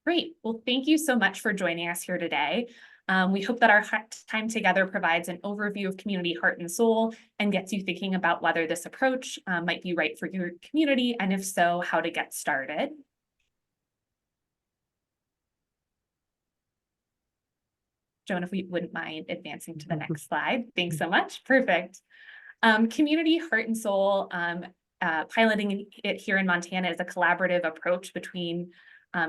Great. Well, thank you so much for joining us here today. We hope that our time together provides an overview of community heart and soul and gets you thinking about whether this approach might be right for your community, and if so, how to get started. Joan, if we wouldn't mind advancing to the next slide. Thanks so much. Perfect. Community heart and soul, piloting it here in Montana is a collaborative approach between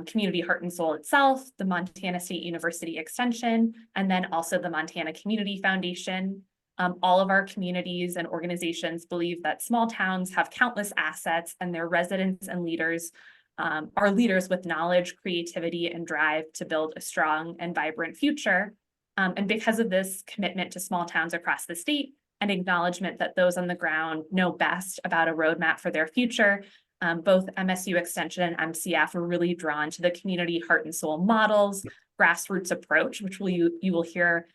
Community Heart and Soul itself, the Montana State University Extension, and then also the Montana Community Foundation. All of our communities and organizations believe that small towns have countless assets, and their residents and leaders are leaders with knowledge, creativity, and drive to build a strong and vibrant future. And because of this commitment to small towns across the state, and acknowledgement that those on the ground know best about a roadmap for their future, both MSU Extension and MCF are really drawn to the community heart and soul models, grassroots approach, which you will hear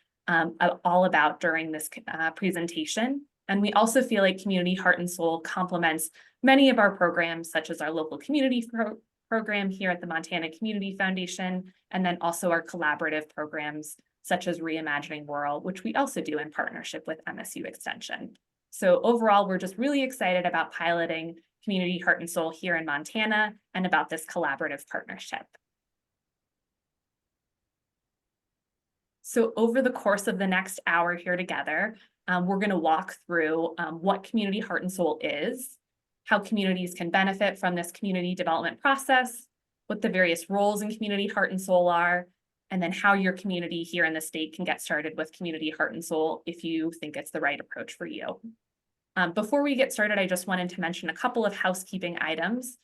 all about during this presentation. And we also feel like community heart and soul complements many of our programs, such as our local community program here at the Montana Community Foundation, and then also our collaborative programs, such as Reimagining Rural, which we also do in partnership with MSU Extension. So overall, we're just really excited about piloting Community Heart and Soul here in Montana and about this collaborative partnership. So over the course of the next hour here together, we're going to walk through what Community Heart and Soul is, how communities can benefit from this community development process, what the various roles in Community Heart and Soul are, and then how your community here in the state can get started with Community Heart and Soul if you think it's the right approach for you. Before we get started, I just wanted to mention a couple of housekeeping items.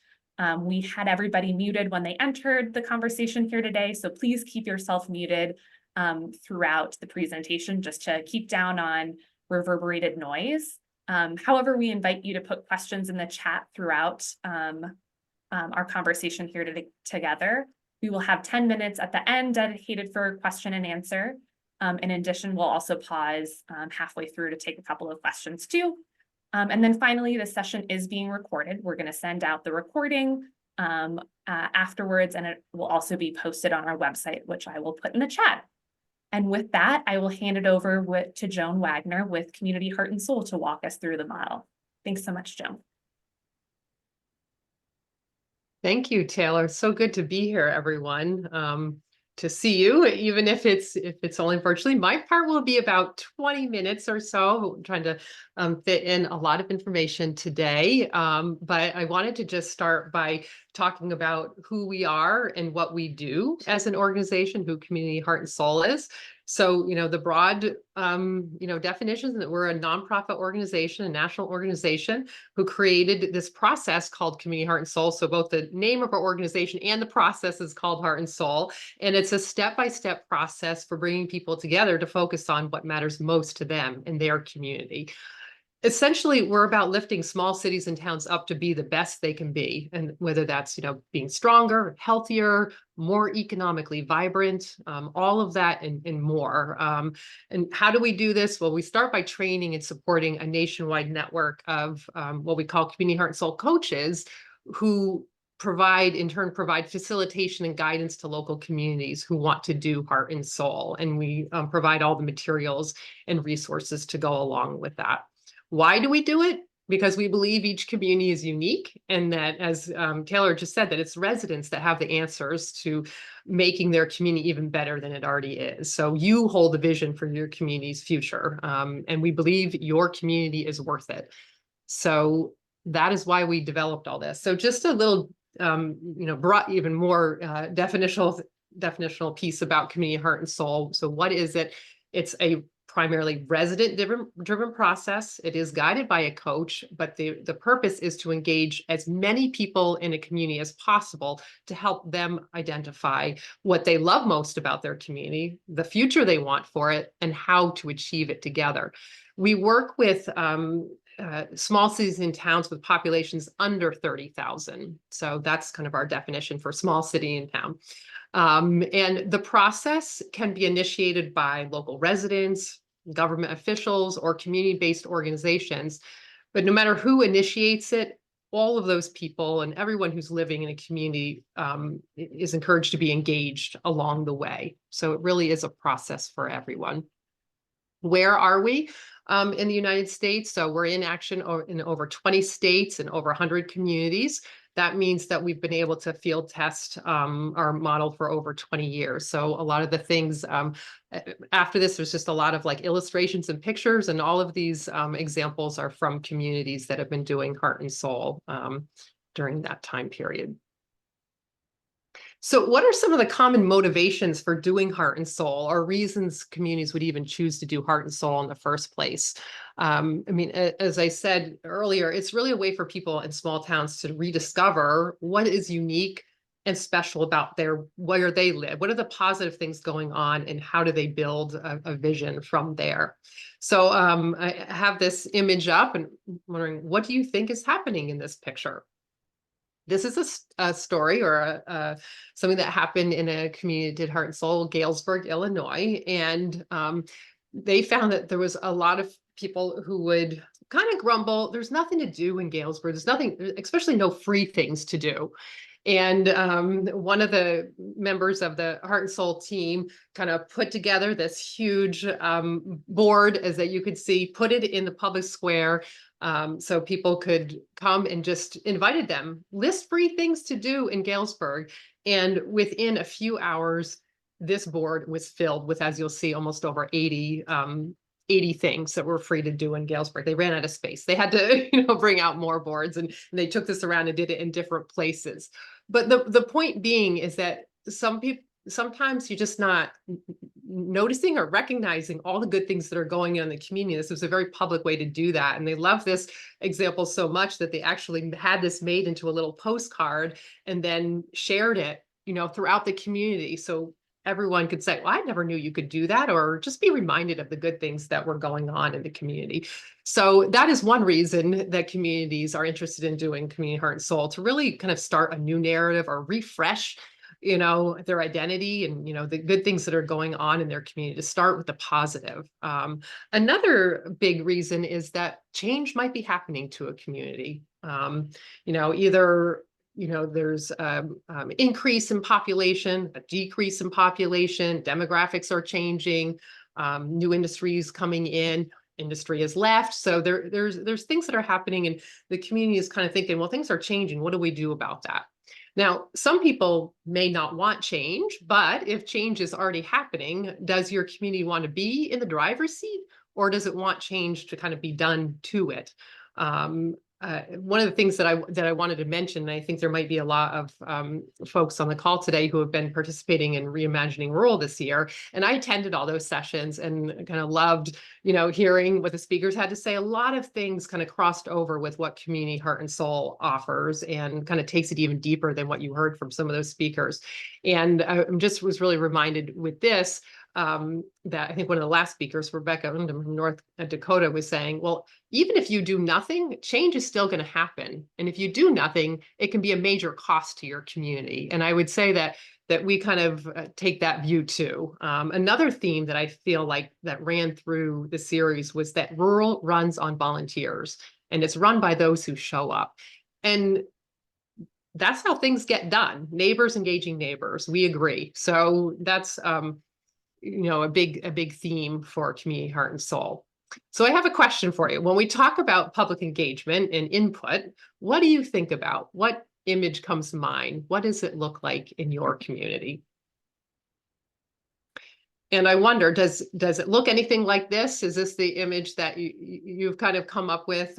We had everybody muted when they entered the conversation here today, so please keep yourself muted throughout the presentation just to keep down on reverberated noise. However, we invite you to put questions in the chat throughout our conversation here together. We will have 10 minutes at the end dedicated for question and answer. In addition, we'll also pause halfway through to take a couple of questions too. And then finally, the session is being recorded. We're going to send out the recording afterwards, and it will also be posted on our website, which I will put in the chat. And with that, I will hand it over to Joan Wagner with Community Heart and Soul to walk us through the model. Thanks so much, Joan. Thank you, Taylor. So good to be here, everyone. To see you, even if it's only virtually. My part will be about 20 minutes or so, trying to fit in a lot of information today. But I wanted to just start by talking about who we are and what we do as an organization, who Community Heart and Soul is. So, the broad, definitions that we're a nonprofit organization, a national organization who created this process called Community Heart and Soul. So both the name of our organization and the process is called Heart and Soul. And it's a step-by-step process for bringing people together to focus on what matters most to them and their community. Essentially, we're about lifting small cities and towns up to be the best they can be. And whether that's, being stronger, healthier, more economically vibrant, all of that and more. And how do we do this? Well, we start by training and supporting a nationwide network of what we call Community Heart and Soul coaches who provide facilitation and guidance to local communities who want to do heart and soul. And we provide all the materials and resources to go along with that. Why do we do it? Because we believe each community is unique, and that, as Taylor just said, that it's residents that have the answers to making their community even better than it already is. So you hold the vision for your community's future, and we believe your community is worth it. So that is why we developed all this. So just a little, brought even more definitional piece about Community Heart and Soul. So what is it? It's a primarily resident-driven process. It is guided by a coach, but the purpose is to engage as many people in a community as possible to help them identify what they love most about their community, the future they want for it, and how to achieve it together. We work with small cities and towns with populations under 30,000. So that's kind of our definition for small city and town. And the process can be initiated by local residents, government officials, or community-based organizations. But no matter who initiates it, all of those people and everyone who's living in a community is encouraged to be engaged along the way. So it really is a process for everyone. Where are we in the United States? So we're in action in over 20 states and over 100 communities. That means that we've been able to field test our model for over 20 years. So a lot of the things after this, there's just a lot of like illustrations and pictures, and all of these examples are from communities that have been doing Heart and Soul during that time period. So what are some of the common motivations for doing Heart and Soul, or reasons communities would even choose to do Heart and Soul in the first place? I mean, as I said earlier, it's really a way for people in small towns to rediscover what is unique and special about where they live. What are the positive things going on, and how do they build a vision from there? So I have this image up, and I'm wondering, what do you think is happening in this picture? This is a story or something that happened in a community that did Heart and Soul, Galesburg, Illinois. And they found that there was a lot of people who would kind of grumble, there's nothing to do in Galesburg. There's nothing, especially no free things to do. And one of the members of the Heart and Soul team kind of put together this huge board, as that you could see, put it in the public square, so people could come, and just invited them, list free things to do in Galesburg. And within a few hours, this board was filled with, as you'll see, almost over 80 things that were free to do in Galesburg. They ran out of space. They had to, bring out more boards, and they took this around and did it in different places. But the point being is that sometimes you're just not noticing or recognizing all the good things that are going on in the community. This was a very public way to do that. And they love this example so much that they actually had this made into a little postcard and then shared it, throughout the community. So everyone could say, well, I never knew you could do that, or just be reminded of the good things that were going on in the community. So that is one reason that communities are interested in doing Community Heart and Soul, to really kind of start a new narrative or refresh their identity and, the good things that are going on in their community, to start with the positive. Another big reason is that change might be happening to a community. Either there's increase in population, a decrease in population, demographics are changing, new industries coming in, industry has left. So there's things that are happening, and the community is kind of thinking, well, things are changing. What do we do about that? Now, some people may not want change, but if change is already happening, does your community want to be in the driver's seat, or does it want change to kind of be done to it? One of the things that I wanted to mention, and I think there might be a lot of folks on the call today who have been participating in Reimagining Rural this year, and I attended all those sessions and kind of loved, hearing what the speakers had to say. A lot of things kind of crossed over with what Community Heart and Soul offers, and kind of takes it even deeper than what you heard from some of those speakers. And I just was really reminded with this, that I think one of the last speakers, Rebecca Undem from North Dakota, was saying, well, even if you do nothing, change is still going to happen. And if you do nothing, it can be a major cost to your community. And I would say that we kind of take that view too. Another theme that I feel like that ran through the series was that rural runs on volunteers, and it's run by those who show up. And that's how things get done. Neighbors engaging neighbors. We agree. So that's a big theme for Community Heart and Soul. So I have a question for you. When we talk about public engagement and input, what do you think about? What image comes to mind? What does it look like in your community? And I wonder, does it look anything like this? Is this the image that you've kind of come up with,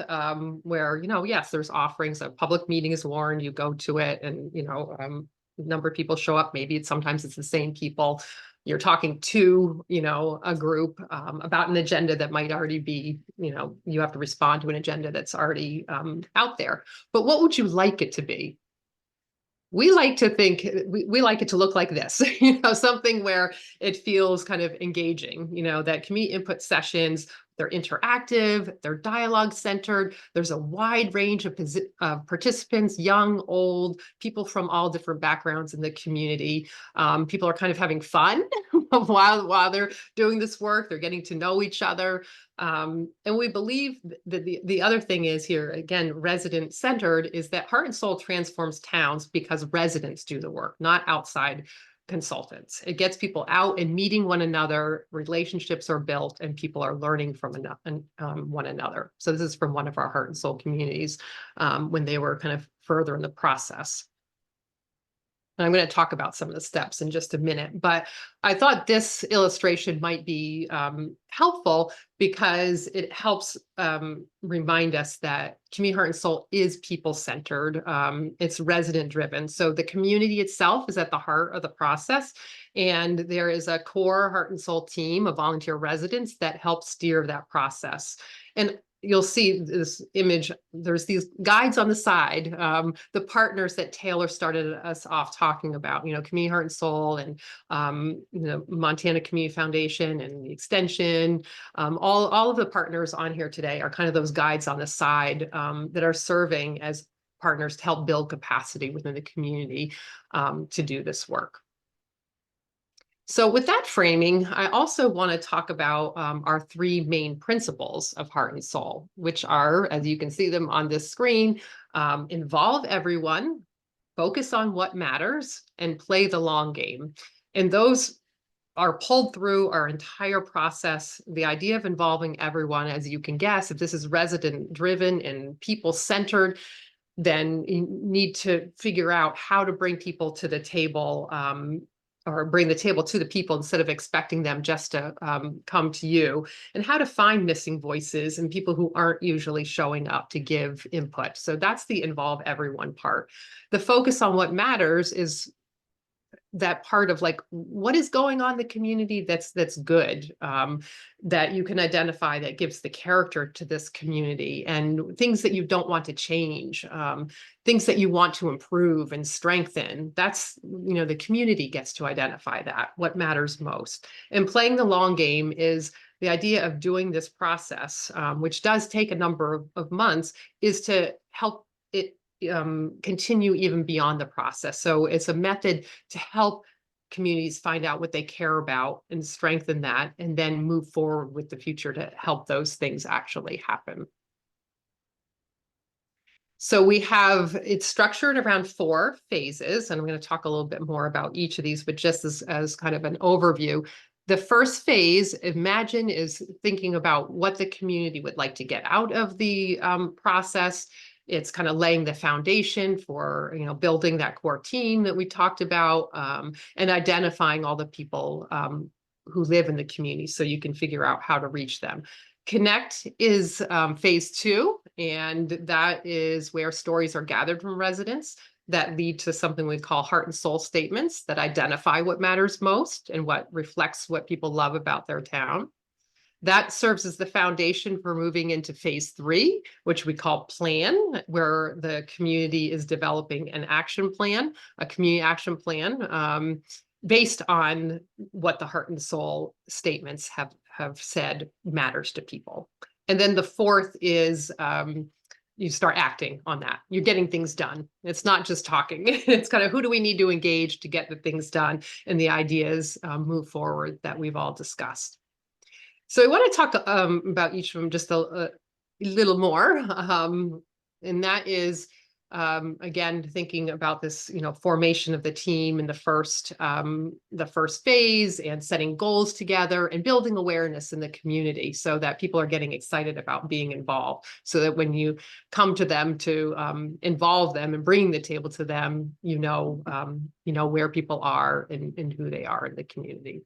where, yes, there's offerings, a public meeting is warned, you go to it, and, a number of people show up. Maybe sometimes it's the same people. You're talking to, a group about an agenda that might already be, you have to respond to an agenda that's already out there. But what would you like it to be? We like to think, we like it to look like this, something where it feels kind of engaging, that community input sessions, they're interactive, they're dialogue centered. There's a wide range of participants, young, old, people from all different backgrounds in the community. People are kind of having fun while they're doing this work. They're getting to know each other. And we believe that the other thing is here, again, resident centered, is that Heart and Soul transforms towns because residents do the work, not outside consultants. It gets people out and meeting one another, relationships are built, and people are learning from one another. So this is from one of our Heart and Soul communities when they were kind of further in the process. And I'm going to talk about some of the steps in just a minute, but I thought this illustration might be helpful because it helps remind us that Community Heart and Soul is people-centered. It's resident-driven. So the community itself is at the heart of the process, and there is a core Heart and Soul team of volunteer residents that help steer that process. And you'll see this image, there's these guides on the side, the partners that Taylor started us off talking about, Community Heart and Soul and, Montana Community Foundation and the Extension. All of the partners on here today are kind of those guides on the side that are serving as partners to help build capacity within the community to do this work. So with that framing, I also want to talk about our three main principles of Heart and Soul, which are, as you can see them on this screen, involve everyone, focus on what matters, and play the long game. And those are pulled through our entire process. The idea of involving everyone, as you can guess, if this is resident driven and people centered, then you need to figure out how to bring people to the table or bring the table to the people instead of expecting them just to come to you, and how to find missing voices and people who aren't usually showing up to give input. So that's the involve everyone part. The focus on what matters is that part of like, what is going on in the community that's good, that you can identify that gives the character to this community, and things that you don't want to change, things that you want to improve and strengthen. That's, the community gets to identify that, what matters most. And playing the long game is the idea of doing this process, which does take a number of months, is to help it continue even beyond the process. So it's a method to help communities find out what they care about and strengthen that, and then move forward with the future to help those things actually happen. So it's structured around 4 phases, and I'm going to talk a little bit more about each of these, but just as kind of an overview. The first phase, imagine, is thinking about what the community would like to get out of the process. It's kind of laying the foundation for, building that core team that we talked about, and identifying all the people who live in the community so you can figure out how to reach them. Connect is phase 2, and that is where stories are gathered from residents that lead to something we call Heart and Soul statements that identify what matters most and what reflects what people love about their town. That serves as the foundation for moving into phase 3, which we call plan, where the community is developing an action plan, a community action plan, based on what the Heart and Soul statements have said matters to people. And then the fourth is you start acting on that. You're getting things done. It's not just talking. It's kind of, who do we need to engage to get the things done and the ideas move forward that we've all discussed. So I want to talk about each of them just a little more, and that is, again, thinking about this, formation of the team in the first phase, and setting goals together and building awareness in the community so that people are getting excited about being involved, so that when you come to them to involve them and bring the table to them, where people are and who they are in the community.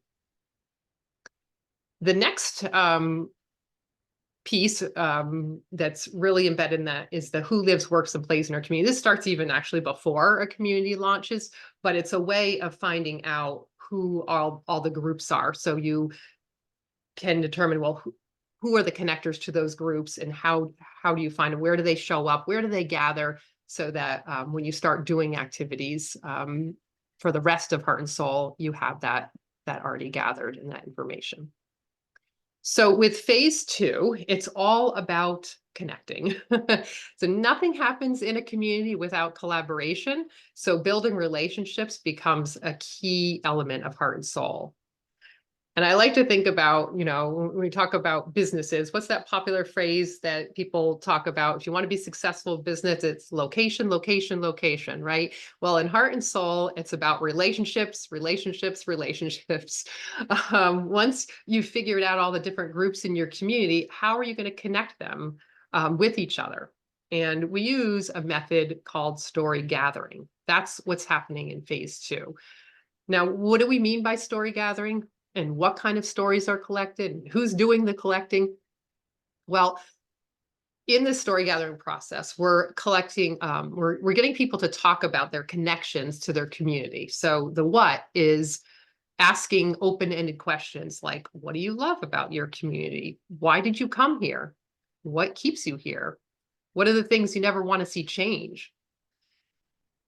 The next piece that's really embedded in that is the who lives, works, and plays in our community. This starts even actually before a community launches, but it's a way of finding out who all the groups are. So you can determine, well, who are the connectors to those groups, and how do you find them? Where do they show up? Where do they gather? So that when you start doing activities for the rest of Heart and Soul, you have that already gathered in that information. So with phase 2, it's all about connecting. So nothing happens in a community without collaboration. So building relationships becomes a key element of Heart and Soul. And I like to think about, when we talk about businesses, what's that popular phrase that people talk about? If you want to be successful in business, it's location, location, location, right? Well, in Heart and Soul, it's about relationships, relationships, relationships. Once you've figured out all the different groups in your community, how are you going to connect them with each other? And we use a method called story gathering. That's what's happening in phase 2. Now, what do we mean by story gathering? And what kind of stories are collected? And who's doing the collecting? Well, in the story gathering process, we're collecting, we're getting people to talk about their connections to their community. So the what is asking open-ended questions like, what do you love about your community? Why did you come here? What keeps you here? What are the things you never want to see change?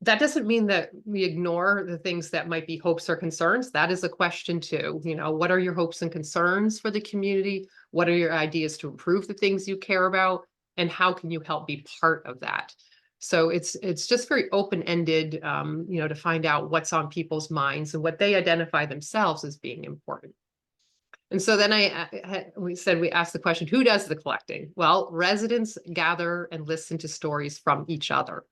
That doesn't mean that we ignore the things that might be hopes or concerns. That is a question too. What are your hopes and concerns for the community? What are your ideas to improve the things you care about? And how can you help be part of that? So it's just very open-ended, to find out what's on people's minds and what they identify themselves as being important. And so then we asked the question, who does the collecting? Well, residents gather and listen to stories from each other.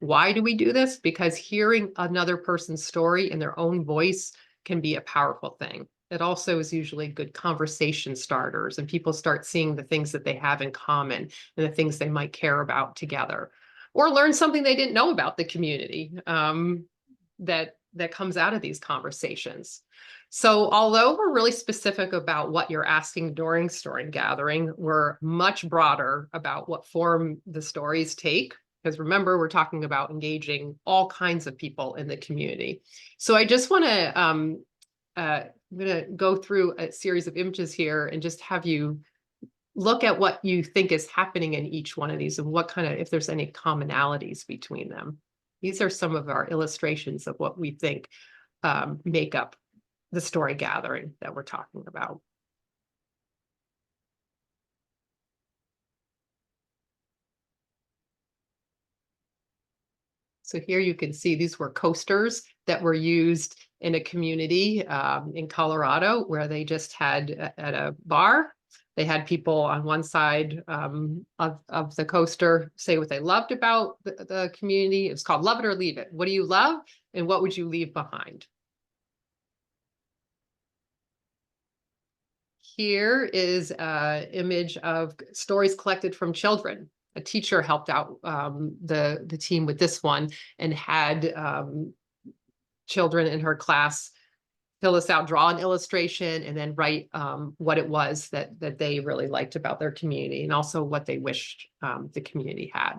Why do we do this? Because hearing another person's story in their own voice can be a powerful thing. It also is usually good conversation starters, and people start seeing the things that they have in common and the things they might care about together, or learn something they didn't know about the community that comes out of these conversations. So although we're really specific about what you're asking during story gathering, we're much broader about what form the stories take. Because remember, we're talking about engaging all kinds of people in the community. So I just want to, I'm going to go through a series of images here and just have you look at what you think is happening in each one of these and what kind of, if there's any commonalities between them. These are some of our illustrations of what we think make up the story gathering that we're talking about. So here you can see these were coasters that were used in a community in Colorado where they just had at a bar. They had people on one side of the coaster say what they loved about the community. It's called Love It or Leave It. What do you love and what would you leave behind? Here is an image of stories collected from children. A teacher helped out the team with this one and had children in her class fill this out, draw an illustration, and then write what it was that they really liked about their community and also what they wished the community had.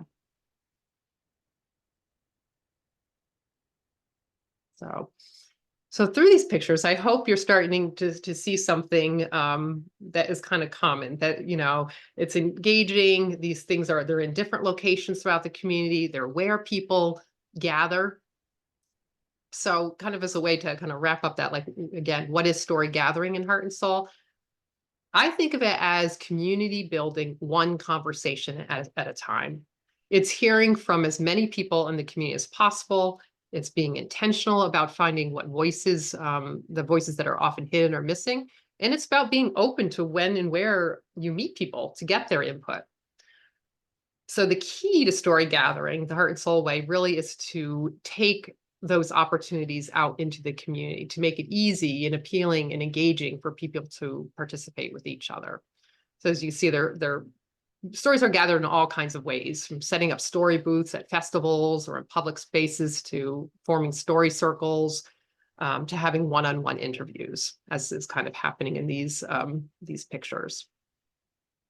So through these pictures, I hope you're starting to see something that is kind of common, that, it's engaging. These things they're in different locations throughout the community. They're where people gather. So kind of as a way to kind of wrap up that, like, again, what is story gathering in Heart and Soul? I think of it as community building one conversation at a time. It's hearing from as many people in the community as possible. It's being intentional about finding what voices, the voices that are often hidden or missing. And it's about being open to when and where you meet people to get their input. So the key to story gathering, the Heart and Soul way, really is to take those opportunities out into the community, to make it easy and appealing and engaging for people to participate with each other. So as you see, their stories are gathered in all kinds of ways, from setting up story booths at festivals or in public spaces to forming story circles, to having one-on-one interviews, as is kind of happening in these pictures.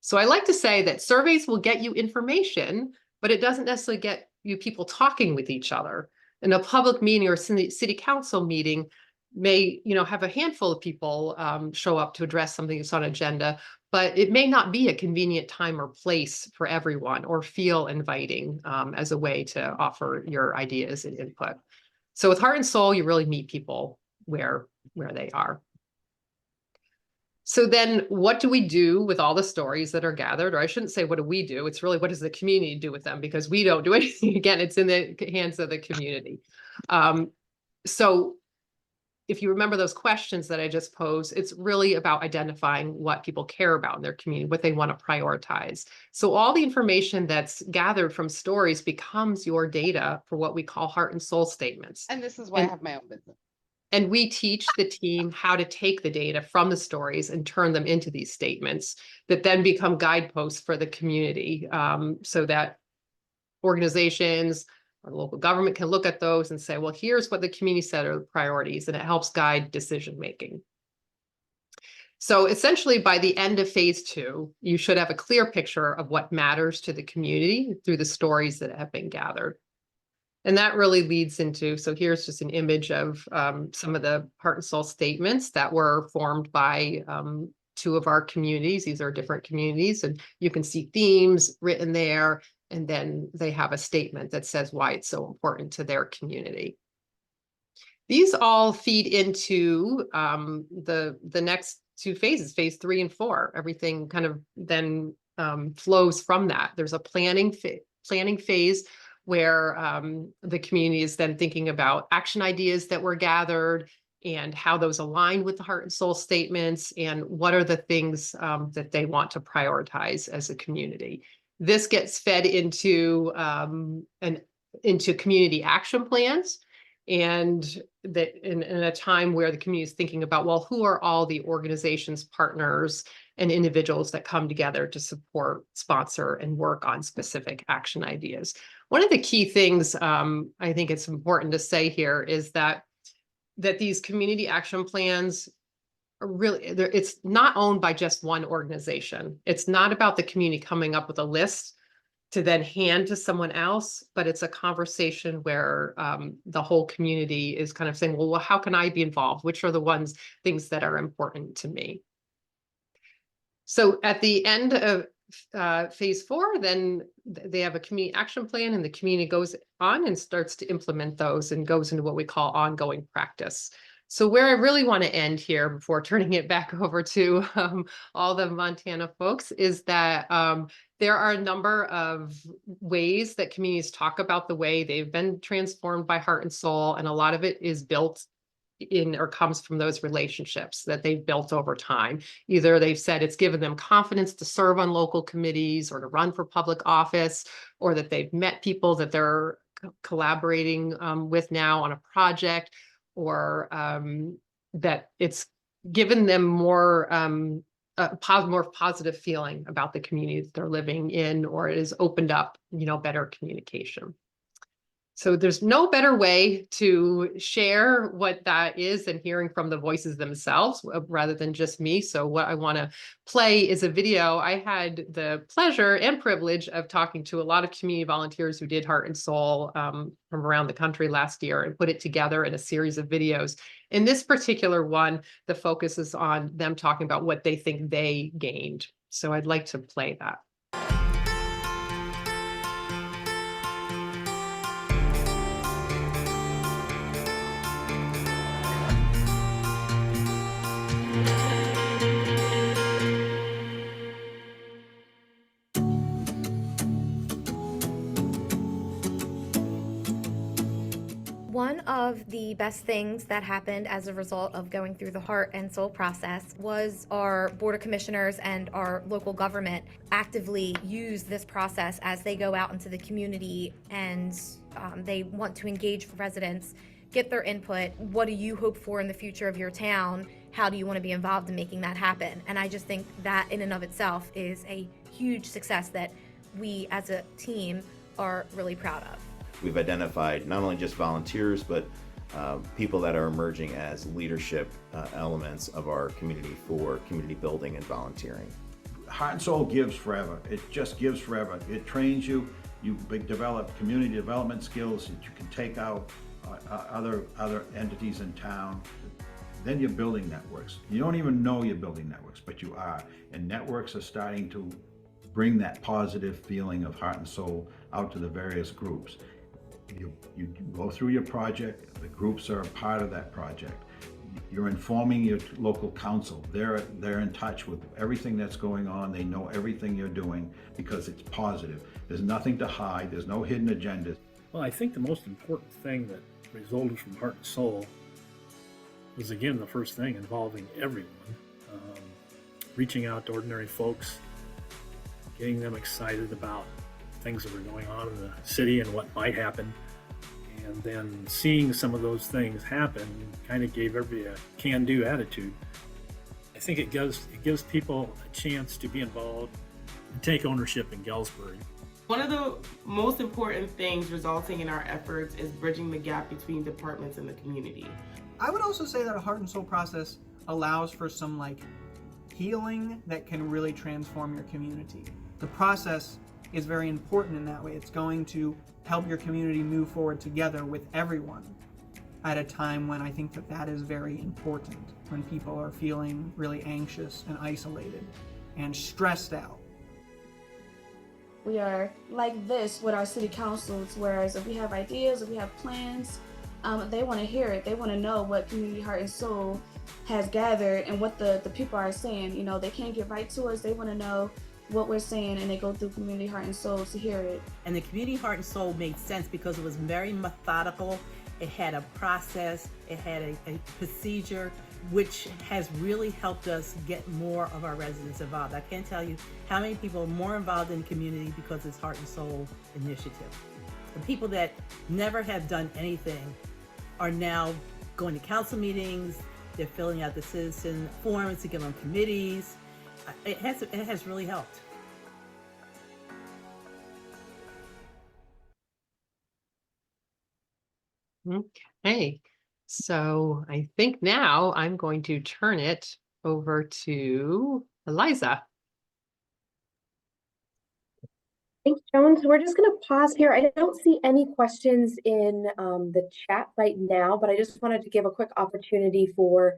So I like to say that surveys will get you information, but it doesn't necessarily get you people talking with each other. In a public meeting or city council meeting may, have a handful of people show up to address something that's on agenda, but it may not be a convenient time or place for everyone or feel inviting as a way to offer your ideas and input. So with Heart and Soul, you really meet people where they are. So then what do we do with all the stories that are gathered? Or I shouldn't say, what do we do? It's really, what does the community do with them? Because we don't do anything. Again, it's in the hands of the community. So if you remember those questions that I just posed, it's really about identifying what people care about in their community, what they want to prioritize. So all the information that's gathered from stories becomes your data for what we call heart and soul statements. And this is why I have my own business. And we teach the team how to take the data from the stories and turn them into these statements that then become guideposts for the community, so that organizations or local government can look at those and say, well, here's what the community said are the priorities, and it helps guide decision making. So essentially, by the end of phase 2, you should have a clear picture of what matters to the community through the stories that have been gathered. And that really leads into, so here's just an image of some of the heart and soul statements that were formed by 2 of our communities. These are different communities, and you can see themes written there. And then they have a statement that says why it's so important to their community. These all feed into the next 2 phases, phase 3 and 4. Everything kind of then flows from that. There's a planning phase where the community is then thinking about action ideas that were gathered and how those align with the heart and soul statements, and what are the things that they want to prioritize as a community. This gets fed into community action plans, and that in a time where the community is thinking about, well, who are all the organizations, partners, and individuals that come together to support, sponsor, and work on specific action ideas. One of the key things I think it's important to say here is that these community action plans are really, it's not owned by just one organization. It's not about the community coming up with a list to then hand to someone else, but it's a conversation where the whole community is kind of saying, well, how can I be involved? Which are the things that are important to me? So at the end of phase 4, then they have a community action plan, and the community goes on and starts to implement those and goes into what we call ongoing practice. So where I really want to end here before turning it back over to all the Montana folks is that there are a number of ways that communities talk about the way they've been transformed by heart and soul, and a lot of it is built in or comes from those relationships that they've built over time. Either they've said it's given them confidence to serve on local committees or to run for public office, or that they've met people that they're collaborating with now on a project, or that it's given them more positive feeling about the community that they're living in, or it has opened up, better communication. So there's no better way to share what that is than hearing from the voices themselves rather than just me. So what I want to play is a video. I had the pleasure and privilege of talking to a lot of community volunteers who did Heart and Soul from around the country last year and put it together in a series of videos. In this particular one, the focus is on them talking about what they think they gained. So I'd like to play that. One of the best things that happened as a result of going through the Heart and Soul process was our Board of Commissioners and our local government actively use this process as they go out into the community and they want to engage residents, get their input. What do you hope for in the future of your town? How do you want to be involved in making that happen? And I just think that in and of itself is a huge success that we as a team are really proud of. We've identified not only just volunteers, but people that are emerging as leadership elements of our community for community building and volunteering. Heart and Soul gives forever. It just gives forever. It trains you. You develop community development skills that you can take out other entities in town. Then you're building networks. You don't even know you're building networks, but you are. And networks are starting to bring that positive feeling of heart and soul out to the various groups. You go through your project, the groups are a part of that project. You're informing your local council. They're in touch with everything that's going on. They know everything you're doing because it's positive. There's nothing to hide. There's no hidden agenda. Well, I think the most important thing that resulted from Heart and Soul was again the first thing involving everyone, reaching out to ordinary folks, getting them excited about things that were going on in the city and what might happen. And then seeing some of those things happen kind of gave everybody a can-do attitude. I think it gives people a chance to be involved and take ownership in Galesburg. One of the most important things resulting in our efforts is bridging the gap between departments and the community. I would also say that a heart and soul process allows for some healing that can really transform your community. The process is very important in that way. It's going to help your community move forward together with everyone at a time when I think that is very important, when people are feeling really anxious and isolated and stressed out. We are like this with our city councils, whereas if we have ideas, if we have plans, they want to hear it. They want to know what Community Heart and Soul has gathered and what the people are saying. You know, they can't get right to us. They want to know what we're saying, and they go through Community Heart and Soul to hear it. And the Community Heart and Soul made sense because it was very methodical. It had a process, it had a procedure, which has really helped us get more of our residents involved. I can't tell you how many people are more involved in the community because it's Heart and Soul initiative. The people that never have done anything are now going to council meetings, they're filling out the citizen forms to get on committees. It has really helped. Okay, so I think now I'm going to turn it over to Eliza. Thanks, Joan. So we're just going to pause here. I don't see any questions in the chat right now, but I just wanted to give a quick opportunity for,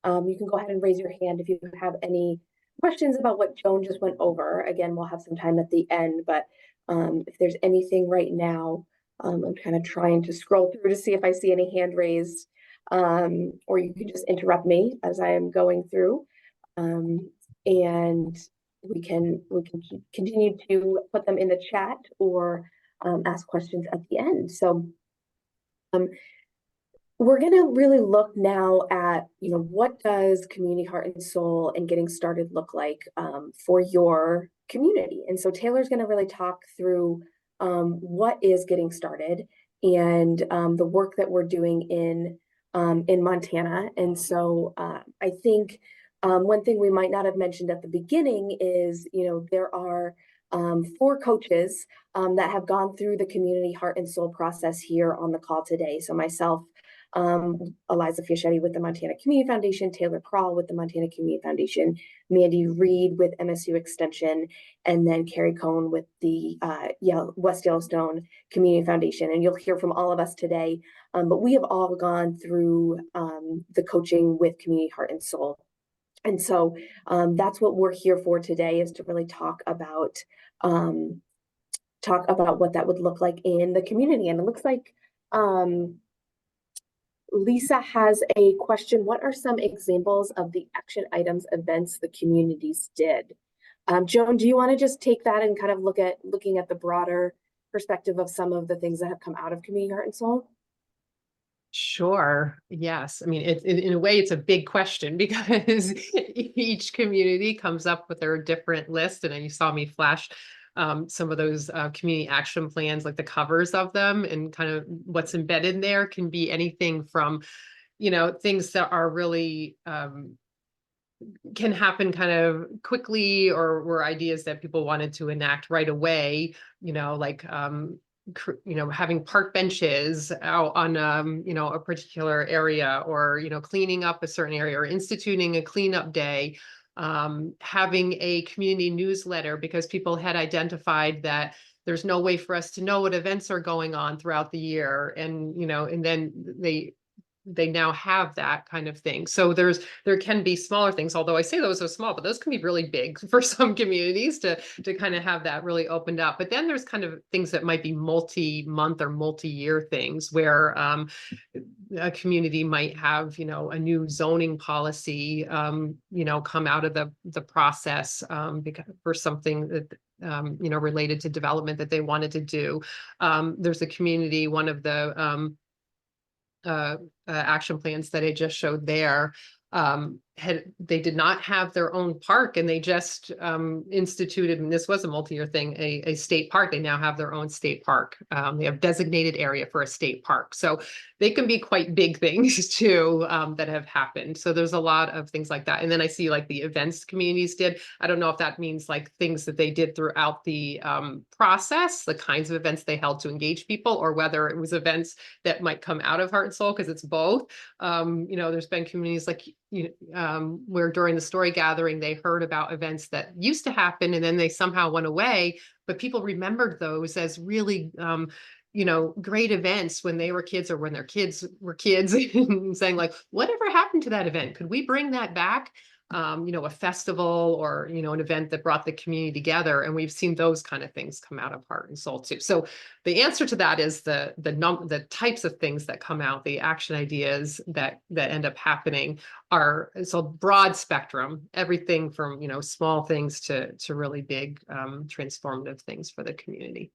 you can go ahead and raise your hand if you have any questions about what Joan just went over. Again, we'll have some time at the end, but if there's anything right now, I'm kind of trying to scroll through to see if I see any hand raised, or you can just interrupt me as I am going through, and we can continue to put them in the chat or ask questions at the end. So we're going to really look now at, what does Community Heart and Soul and getting started look like for your community? And so Taylor's going to really talk through what is getting started and the work that we're doing in Montana. And so I think one thing we might not have mentioned at the beginning is, there are 4 coaches that have gone through the Community Heart and Soul process here on the call today. So myself, Eliza Fiaschetti with the Montana Community Foundation, Taylor Crawl with the Montana Community Foundation, Mandy Reed with MSU Extension, and then Carrie Cohn with the West Yellowstone Community Foundation. And you'll hear from all of us today, but we have all gone through the coaching with Community Heart and Soul. And so that's what we're here for today, is to really talk about what that would look like in the community. And it looks like Lisa has a question. What are some examples of the action items events the communities did? Joan, do you want to just take that and kind of looking at the broader perspective of some of the things that have come out of Community Heart and Soul? Sure. Yes. I mean, in a way, it's a big question because each community comes up with their different list. And then you saw me flash some of those community action plans, like the covers of them, and kind of what's embedded in there can be anything from, things that are really can happen kind of quickly, or were ideas that people wanted to enact right away, like having park benches out on a particular area, or cleaning up a certain area, or instituting a cleanup day, having a community newsletter because people had identified that there's no way for us to know what events are going on throughout the year, and and then they now have that kind of thing. So there can be smaller things, although I say those are small, but those can be really big for some communities to kind of have that really opened up. But then there's kind of things that might be multi-month or multi-year things where a community might have, a new zoning policy, come out of the process for something that, related to development that they wanted to do. There's a community, one of the action plans that I just showed there, they did not have their own park, and they just instituted, and this was a multi-year thing, a state park. They now have their own state park. They have designated area for a state park. So they can be quite big things too, that have happened. So there's a lot of things like that. And then I see like the events communities did. I don't know if that means like things that they did throughout the process, the kinds of events they held to engage people, or whether it was events that might come out of Heart and Soul, because it's both. There's been communities like, where during the story gathering, they heard about events that used to happen and then they somehow went away, but people remembered those as really, great events when they were kids or when their kids were kids, and saying like, whatever happened to that event? Could we bring that back? A festival or, an event that brought the community together. And we've seen those kind of things come out of Heart and Soul too. So the answer to that is the types of things that come out, the action ideas that end up happening it's a broad spectrum, everything from, small things to really big, transformative things for the community.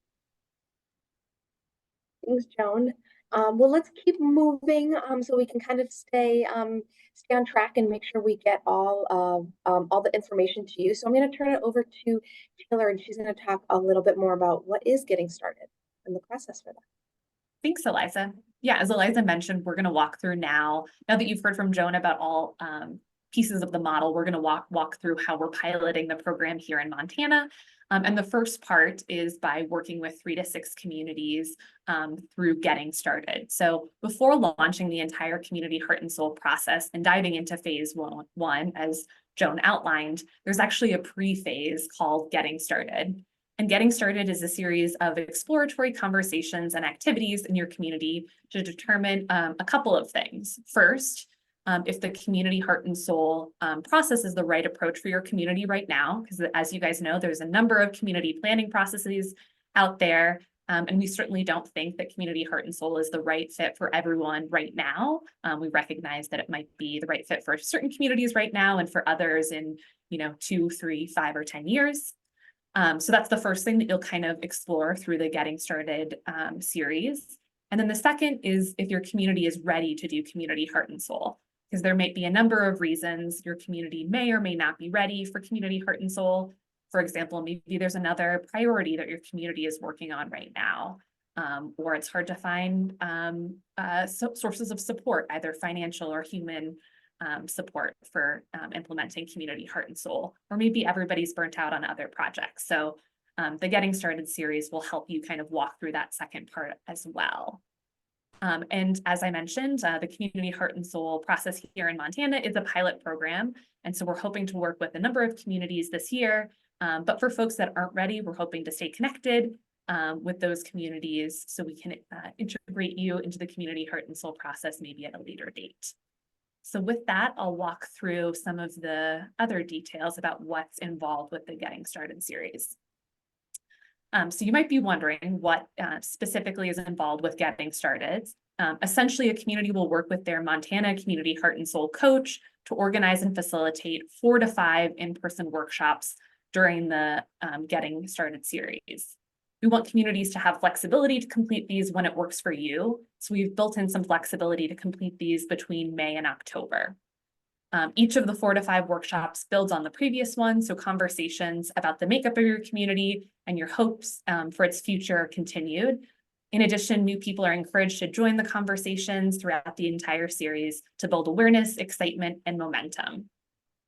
Thanks, Joan. Well, let's keep moving so we can kind of stay on track and make sure we get all the information to you. So I'm going to turn it over to Taylor, and she's going to talk a little bit more about what is getting started and the process for that. Thanks, Eliza. Yeah, as Eliza mentioned, we're going to walk through now that you've heard from Joan about all pieces of the model, we're going to walk through how we're piloting the program here in Montana. And the first part is by working with 3 to 6 communities through getting started. So before launching the entire Community Heart and Soul process and diving into phase one, as Joan outlined, there's actually a pre-phase called Getting Started. And Getting Started is a series of exploratory conversations and activities in your community to determine a couple of things. First, if the Community Heart and Soul process is the right approach for your community right now, because as you guys know, there's a number of community planning processes out there, and we certainly don't think that Community Heart and Soul is the right fit for everyone right now. We recognize that it might be the right fit for certain communities right now and for others in 2, 3, 5, or 10 years. So that's the first thing that you'll kind of explore through the Getting Started series. And then the second is if your community is ready to do Community Heart and Soul, because there might be a number of reasons your community may or may not be ready for Community Heart and Soul. For example, maybe there's another priority that your community is working on right now, or it's hard to find sources of support, either financial or human support for implementing Community Heart and Soul, or maybe everybody's burnt out on other projects. So the Getting Started series will help you kind of walk through that second part as well. And as I mentioned, the Community Heart and Soul process here in Montana is a pilot program. And so we're hoping to work with a number of communities this year. But for folks that aren't ready, we're hoping to stay connected with those communities so we can integrate you into the Community Heart and Soul process maybe at a later date. So with that, I'll walk through some of the other details about what's involved with the Getting Started series. So you might be wondering what specifically is involved with Getting Started. Essentially, a community will work with their Montana Community Heart and Soul coach to organize and facilitate 4 to 5 in-person workshops during the Getting Started series. We want communities to have flexibility to complete these when it works for you. So we've built in some flexibility to complete these between May and October. Each of the 4 to 5 workshops builds on the previous one, so conversations about the makeup of your community and your hopes for its future are continued. In addition, new people are encouraged to join the conversations throughout the entire series to build awareness, excitement, and momentum.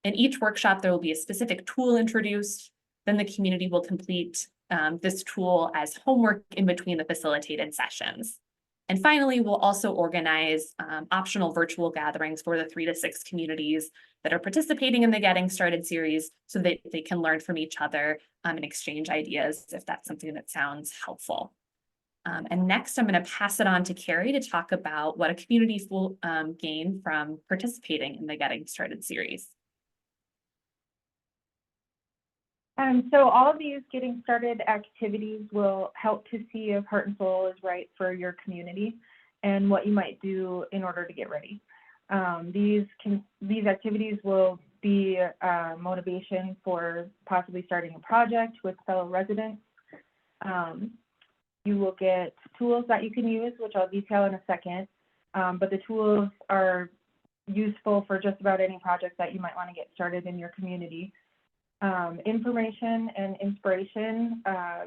In each workshop, there will be a specific tool introduced. Then the community will complete this tool as homework in between the facilitated sessions. And finally, we'll also organize optional virtual gatherings for the 3 to 6 communities that are participating in the Getting Started series so that they can learn from each other and exchange ideas if that's something that sounds helpful. And next, I'm going to pass it on to Carrie to talk about what a community will gain from participating in the Getting Started series. So all of these Getting Started activities will help to see if Heart and Soul is right for your community and what you might do in order to get ready. These activities will be motivation for possibly starting a project with fellow residents. You will get tools that you can use, which I'll detail in a second. but the tools are useful for just about any project that you might want to get started in your community. Information and inspiration,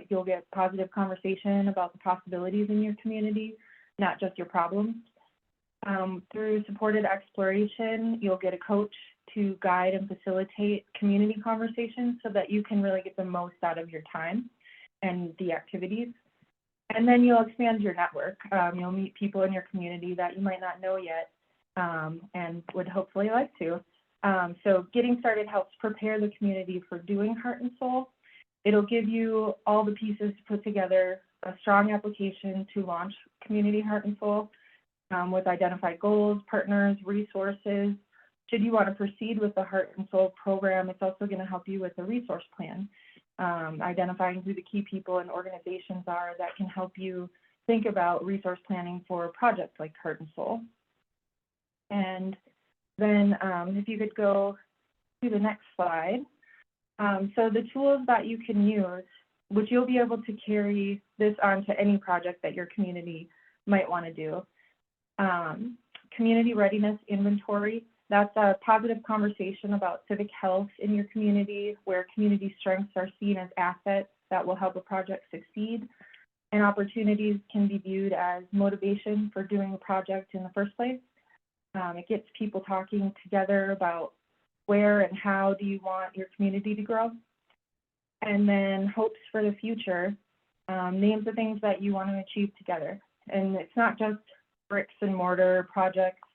you'll get positive conversation about the possibilities in your community, not just your problems. Through supported exploration, you'll get a coach to guide and facilitate community conversations so that you can really get the most out of your time and the activities. And then you'll expand your network. You'll meet people in your community that you might not know yet and would hopefully like to. So getting started helps prepare the community for doing Heart and Soul. It'll give you all the pieces to put together a strong application to launch Community Heart and Soul with identified goals, partners, resources. Should you want to proceed with the Heart and Soul program, it's also going to help you with the resource plan, identifying who the key people and organizations are that can help you think about resource planning for projects like Heart and Soul. And then if you could go to the next slide. So the tools that you can use, which you'll be able to carry this on to any project that your community might want to do. Community readiness inventory, that's a positive conversation about civic health in your community, where community strengths are seen as assets that will help a project succeed. And opportunities can be viewed as motivation for doing a project in the first place. It gets people talking together about where and how do you want your community to grow. And then hopes for the future, names the things that you want to achieve together. And it's not just bricks and mortar projects,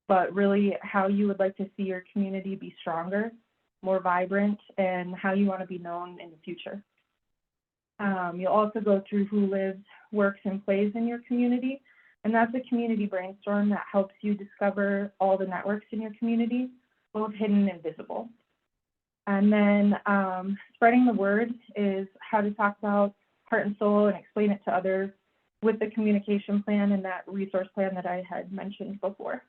but really how you would like to see your community be stronger, more vibrant, and how you want to be known in the future. You'll also go through who lives, works, and plays in your community. And that's a community brainstorm that helps you discover all the networks in your community, both hidden and visible. And then spreading the word is how to talk about Heart and Soul and explain it to others with the communication plan and that resource plan that I had mentioned before.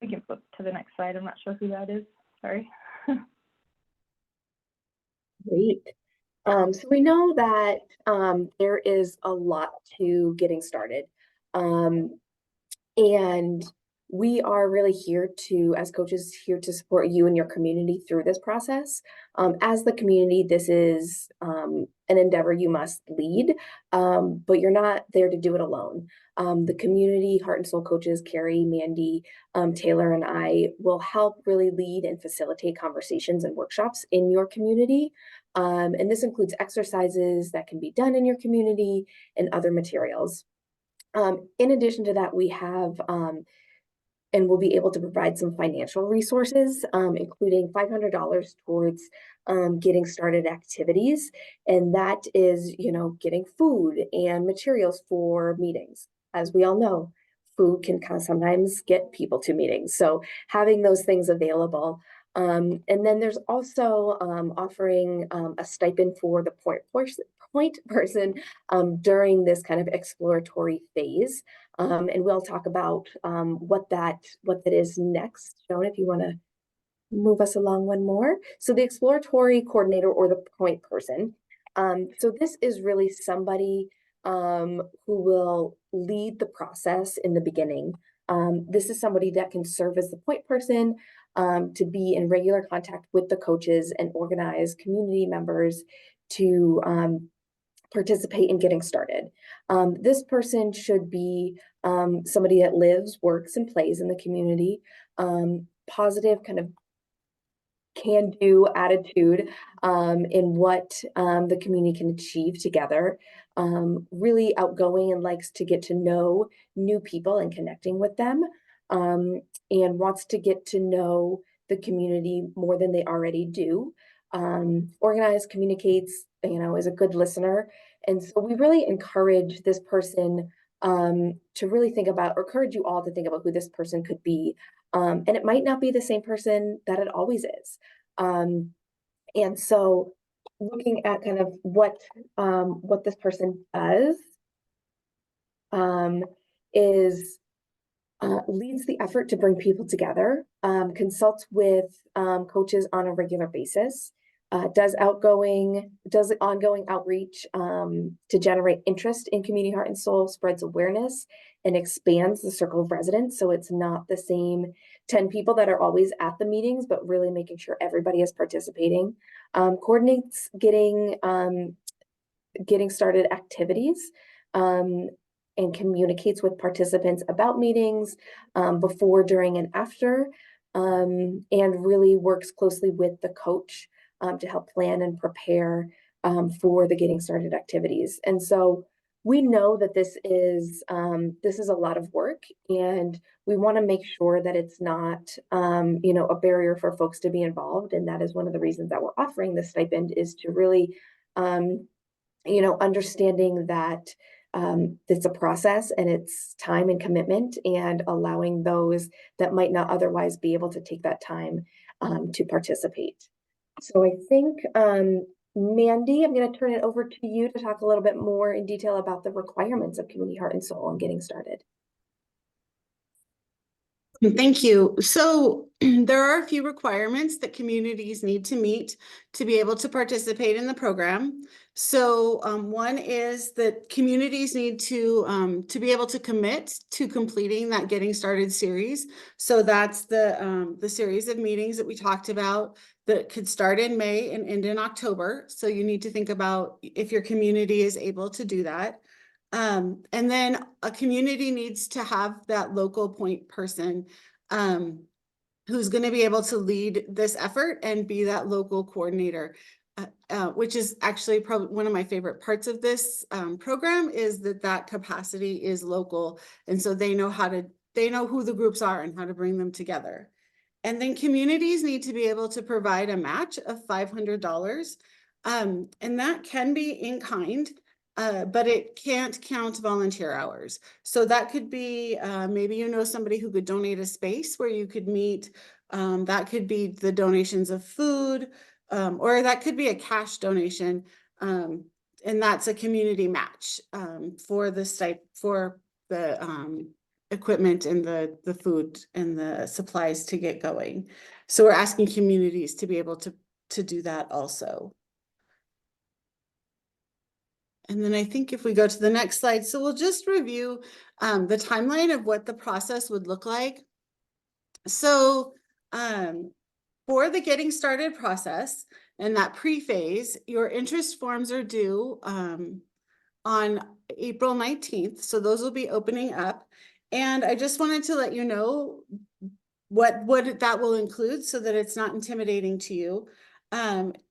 We can flip to the next slide. I'm not sure who that is. Sorry. Great. So we know that there is a lot to getting started. And we are really here to, as coaches, here to support you and your community through this process. As the community, this is an endeavor you must lead, but you're not there to do it alone. The community Heart and Soul coaches, Carrie, Mandy, Taylor, and I will help really lead and facilitate conversations and workshops in your community. And this includes exercises that can be done in your community and other materials. In addition to that, we have and we'll be able to provide some financial resources, including $500 towards getting started activities. And that is, getting food and materials for meetings. As we all know, food can sometimes get people to meetings. So having those things available. And then there's also offering a stipend for the point person during this kind of exploratory phase. And we'll talk about what that is next. Joan, if you want to move us along one more. So the exploratory coordinator or the point person. So this is really somebody who will lead the process in the beginning. This is somebody that can serve as the point person to be in regular contact with the coaches and organize community members to participate in getting started. This person should be somebody that lives, works, and plays in the community, positive kind of can-do attitude in what the community can achieve together, really outgoing and likes to get to know new people and connecting with them, and wants to get to know the community more than they already do. Organized, communicates, is a good listener. And so we really encourage this person to really think about, or encourage you all to think about who this person could be. And it might not be the same person that it always is. And so looking at kind of what this person does is leads the effort to bring people together, consults with coaches on a regular basis, does ongoing outreach to generate interest in Community Heart and Soul, spreads awareness, and expands the circle of residents. So it's not the same 10 people that are always at the meetings, but really making sure everybody is participating. Coordinates getting started activities, and communicates with participants about meetings before, during, and after, and really works closely with the coach to help plan and prepare for the getting started activities. And so we know that this is a lot of work, and we want to make sure that it's not a barrier for folks to be involved. And that is one of the reasons that we're offering this stipend, is to really understanding that it's a process and it's time and commitment, and allowing those that might not otherwise be able to take that time to participate. So I think, Mandy, I'm going to turn it over to you to talk a little bit more in detail about the requirements of Community Heart and Soul and getting started. Thank you. So there are a few requirements that communities need to meet to be able to participate in the program. So one is that communities need to be able to commit to completing that Getting Started series. So that's the series of meetings that we talked about that could start in May and end in October. So you need to think about if your community is able to do that. And then a community needs to have that local point person who's going to be able to lead this effort and be that local coordinator, which is actually probably one of my favorite parts of this program, is that capacity is local. And so they know who the groups are and how to bring them together. And then communities need to be able to provide a match of $500. And that can be in kind. But it can't count volunteer hours. So that could be, maybe somebody who could donate a space where you could meet. That could be the donations of food, or that could be a cash donation. And that's a community match for the equipment and the food and the supplies to get going. So we're asking communities to be able to do that also. And then I think if we go to the next slide, so we'll just review the timeline of what the process would look like. So for the Getting Started process and that pre-phase, your interest forms are due on April 19th. So those will be opening up. And I just wanted to let you know what that will include so that it's not intimidating to you.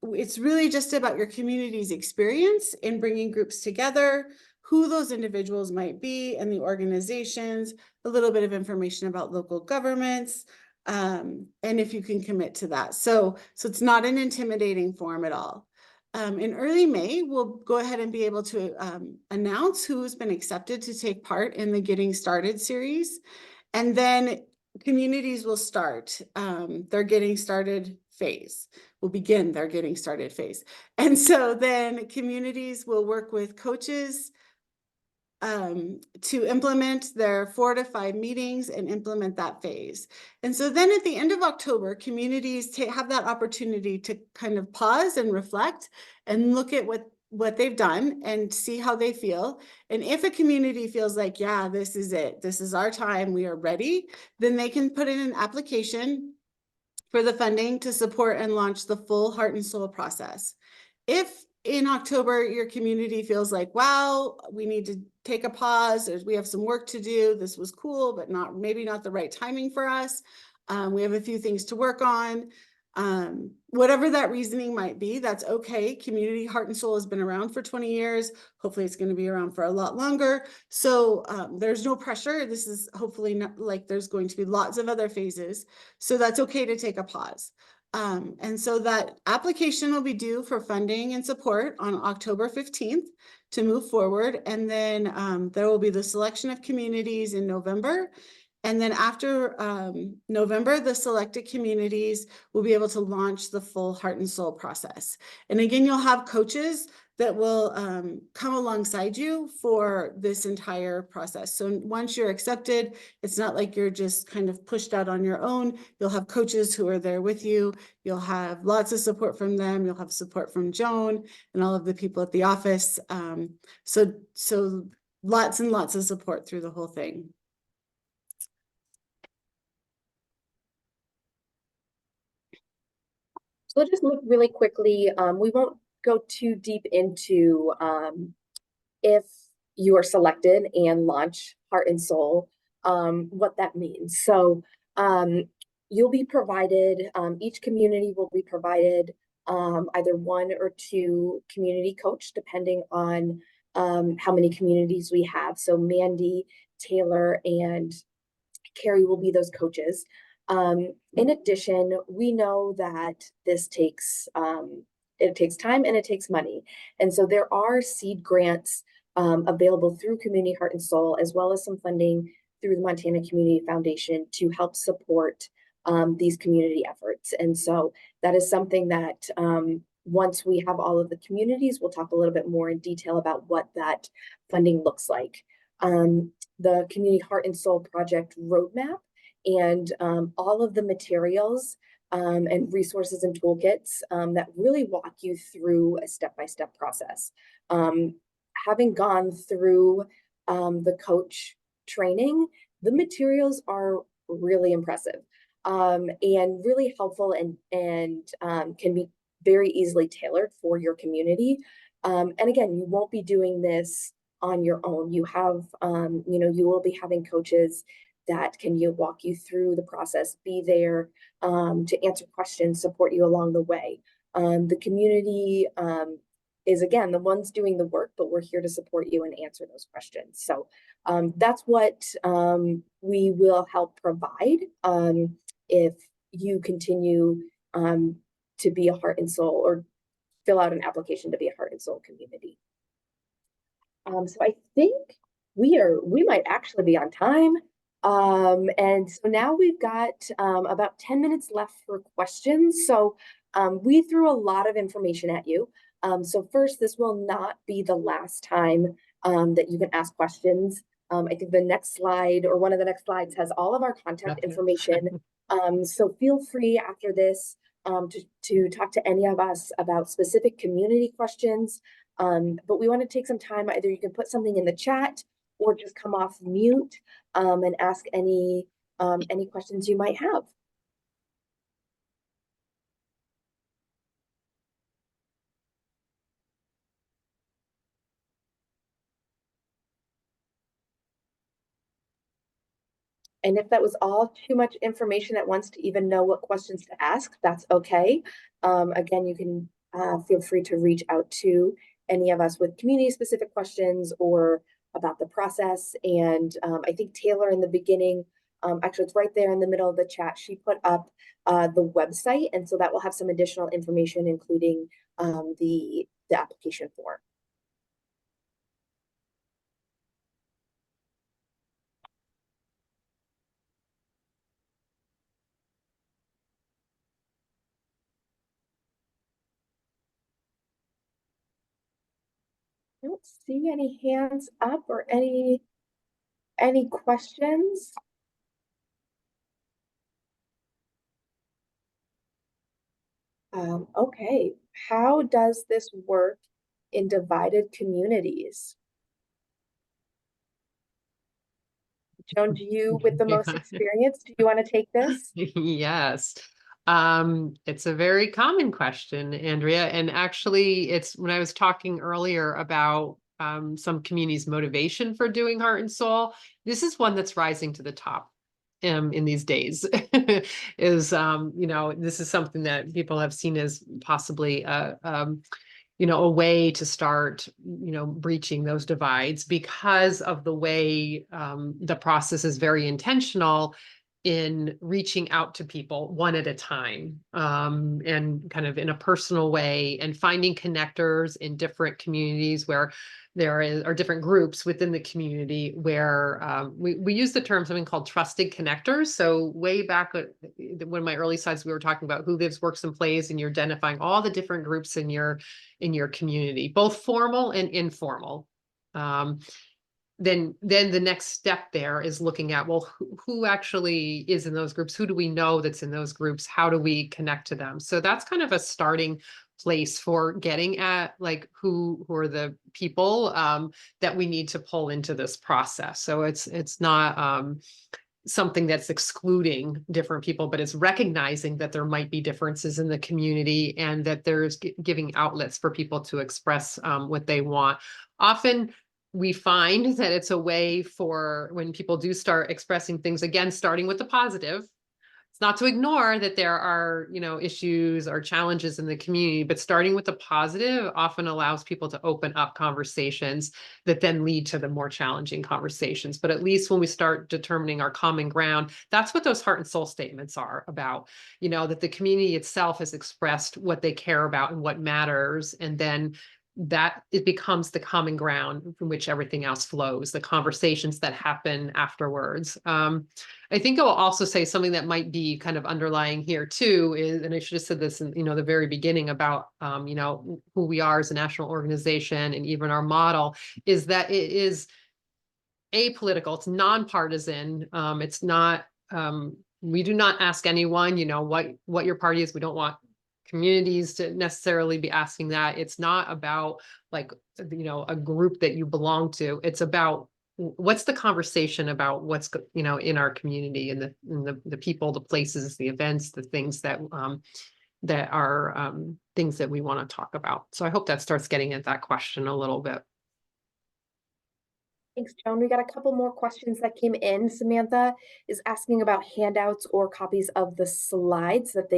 It's really just about your community's experience in bringing groups together, who those individuals might be and the organizations, a little bit of information about local governments, and if you can commit to that. So it's not an intimidating form at all. In early May, we'll go ahead and be able to announce who's been accepted to take part in the Getting Started series. And then communities will start their Getting Started phase. Will begin their Getting Started phase. And so then communities will work with coaches to implement their 4 to 5 meetings and implement that phase. And so then at the end of October, communities have that opportunity to kind of pause and reflect and look at what they've done and see how they feel. And if a community feels like, yeah, this is it, this is our time, we are ready, then they can put in an application for the funding to support and launch the full Heart and Soul process. If in October your community feels like, wow, we need to take a pause, we have some work to do, this was cool, but maybe not the right timing for us, we have a few things to work on, whatever that reasoning might be, that's okay. Community Heart and Soul has been around for 20 years. Hopefully it's going to be around for a lot longer. So there's no pressure. This is hopefully not like there's going to be lots of other phases. So that's okay to take a pause. And so that application will be due for funding and support on October 15th to move forward. And then there will be the selection of communities in November. And then after November, the selected communities will be able to launch the full Heart and Soul process. And again, you'll have coaches that will come alongside you for this entire process. So once you're accepted, it's not like you're just kind of pushed out on your own. You'll have coaches who are there with you. You'll have lots of support from them. You'll have support from Joan and all of the people at the office. So lots and lots of support through the whole thing. So we'll just look really quickly. We won't go too deep into if you are selected and launch Heart and Soul, what that means. So you'll be provided, each community will be provided either 1 or 2 community coach, depending on how many communities we have. So Mandy, Taylor, and Carrie will be those coaches. In addition, we know that this takes, it takes time and it takes money. And so there are seed grants available through Community Heart and Soul, as well as some funding through the Montana Community Foundation to help support these community efforts. And so that is something that once we have all of the communities, we'll talk a little bit more in detail about what that funding looks like. The Community Heart and Soul Project roadmap and all of the materials and resources and toolkits that really walk you through a step-by-step process. Having gone through the coach training, the materials are really impressive and really helpful and can be very easily tailored for your community. And again, you won't be doing this on your own. You have, you will be having coaches that can walk you through the process, be there to answer questions, support you along the way. The community is, again, the ones doing the work, but we're here to support you and answer those questions. So that's what we will help provide if you continue to be a Heart and Soul or fill out an application to be a Heart and Soul community. So I think we might actually be on time. And so now we've got about 10 minutes left for questions. So we threw a lot of information at you. So first, this will not be the last time that you can ask questions. I think the next slide or one of the next slides has all of our contact information. So feel free after this to talk to any of us about specific community questions. But we want to take some time. Either you can put something in the chat or just come off mute and ask any questions you might have. And if that was all too much information at once to even know what questions to ask, that's okay. Again, you can feel free to reach out to any of us with community-specific questions or about the process. And I think Taylor in the beginning, actually it's right there in the middle of the chat, she put up the website. And so that will have some additional information, including the application form. I don't see any hands up or any questions. Okay, how does this work in divided communities? Joan, do you, with the most experience, do you want to take this? Yes. It's a very common question, Andrea. And actually, it's when I was talking earlier about some communities' motivation for doing Heart and Soul, this is one that's rising to the top in these days. Is this is something that people have seen as possibly a way to start, breaching those divides because of the way the process is very intentional. in reaching out to people one at a time, and kind of in a personal way, and finding connectors in different communities where are different groups within the community where we use the term something called trusted connectors. So way back at one of my early slides, we were talking about who lives, works, and plays, and you're identifying all the different groups in your community, both formal and informal. Then the next step there is looking at, well, who actually is in those groups? Who do we know that's in those groups? How do we connect to them? So that's kind of a starting place for getting at like who are the people that we need to pull into this process. So it's not something that's excluding different people, but it's recognizing that there might be differences in the community and that there's giving outlets for people to express what they want. Often we find that it's a way for when people do start expressing things, again, starting with the positive. It's not to ignore that there are, issues or challenges in the community, but starting with the positive often allows people to open up conversations that then lead to the more challenging conversations. But at least when we start determining our common ground, that's what those heart and soul statements are about, that the community itself has expressed what they care about and what matters. And then that it becomes the common ground from which everything else flows, the conversations that happen afterwards. I think I will also say something that might be kind of underlying here too is, and I should have said this in, the very beginning about, who we are as a national organization and even our model is that it is apolitical, it's nonpartisan. It's not, we do not ask anyone, what your party is. We don't want communities to necessarily be asking that. It's not about like, a group that you belong to. It's about what's the conversation about what's, in our community and the people, the places, the events, the things that are things that we want to talk about. So I hope that starts getting at that question a little bit. Thanks, Joan. We got a couple more questions that came in. Samantha is asking about handouts or copies of the slides that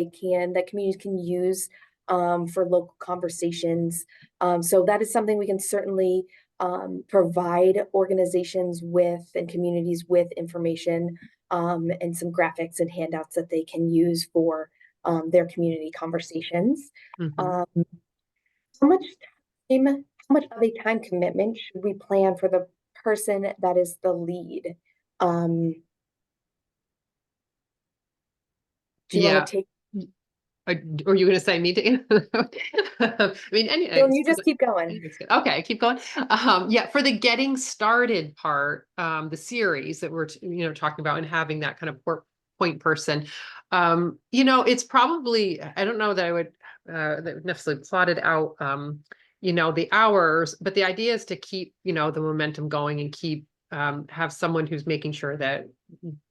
communities can use for local conversations. So that is something we can certainly provide organizations with and communities with information and some graphics and handouts that they can use for their community conversations. How much of a time commitment should we plan for the person that is the lead? Do you want to take? Are you going to say me to? I mean, Don't you just keep going? Okay, keep going. Yeah, for the getting started part, the series that we're talking about and having that kind of point person, it's probably, I don't know that I would necessarily plot it out, the hours, but the idea is to keep, the momentum going and keep, have someone who's making sure that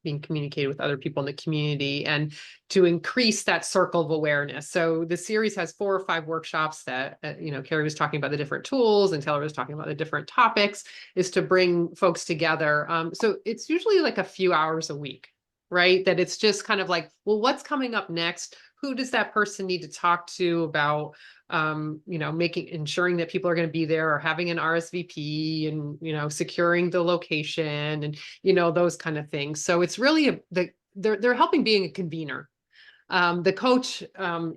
being communicated with other people in the community and to increase that circle of awareness. So the series has 4 or 5 workshops that, Carrie was talking about the different tools and Taylor was talking about the different topics, is to bring folks together. So it's usually like a few hours a week, right? That it's just kind of like, well, what's coming up next? Who does that person need to talk to about, ensuring that people are going to be there or having an RSVP and, securing the location and, those kind of things. So it's really they're helping being a convener. The coach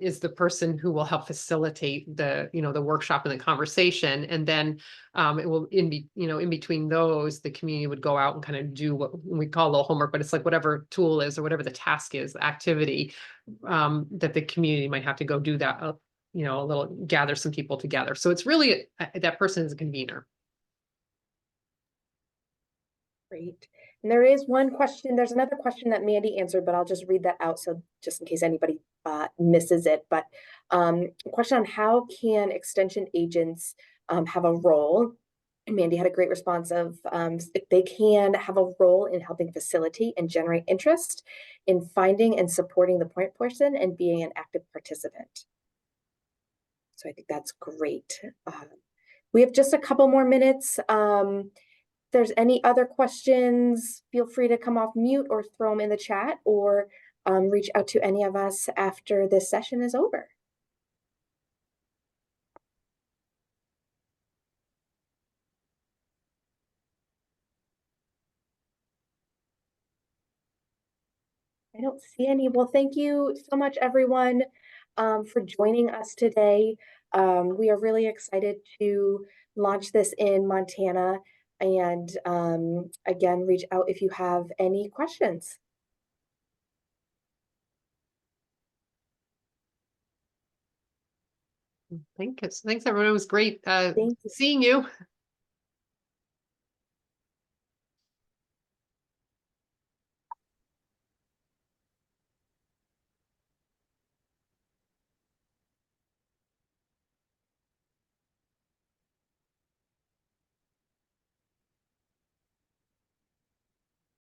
is the person who will help facilitate the workshop and the conversation. And then it will in between those, the community would go out and kind of do what we call a little homework, but it's like whatever tool is or whatever the task is, the activity that the community might have to go do that, a little gather some people together. So it's really that person is a convener. Great. And there is one question. There's another question that Mandy answered, but I'll just read that out. So just in case anybody misses it, but a question on how can extension agents have a role? And Mandy had a great response of if they can have a role in helping facilitate and generate interest in finding and supporting the point person and being an active participant. So I think that's great. We have just a couple more minutes. If there's any other questions, feel free to come off mute or throw them in the chat or reach out to any of us after this session is over. I don't see any. Well, thank you so much, everyone, for joining us today. We are really excited to launch this in Montana. And again, reach out if you have any questions. Thanks, everyone. It was great Thank you. seeing you.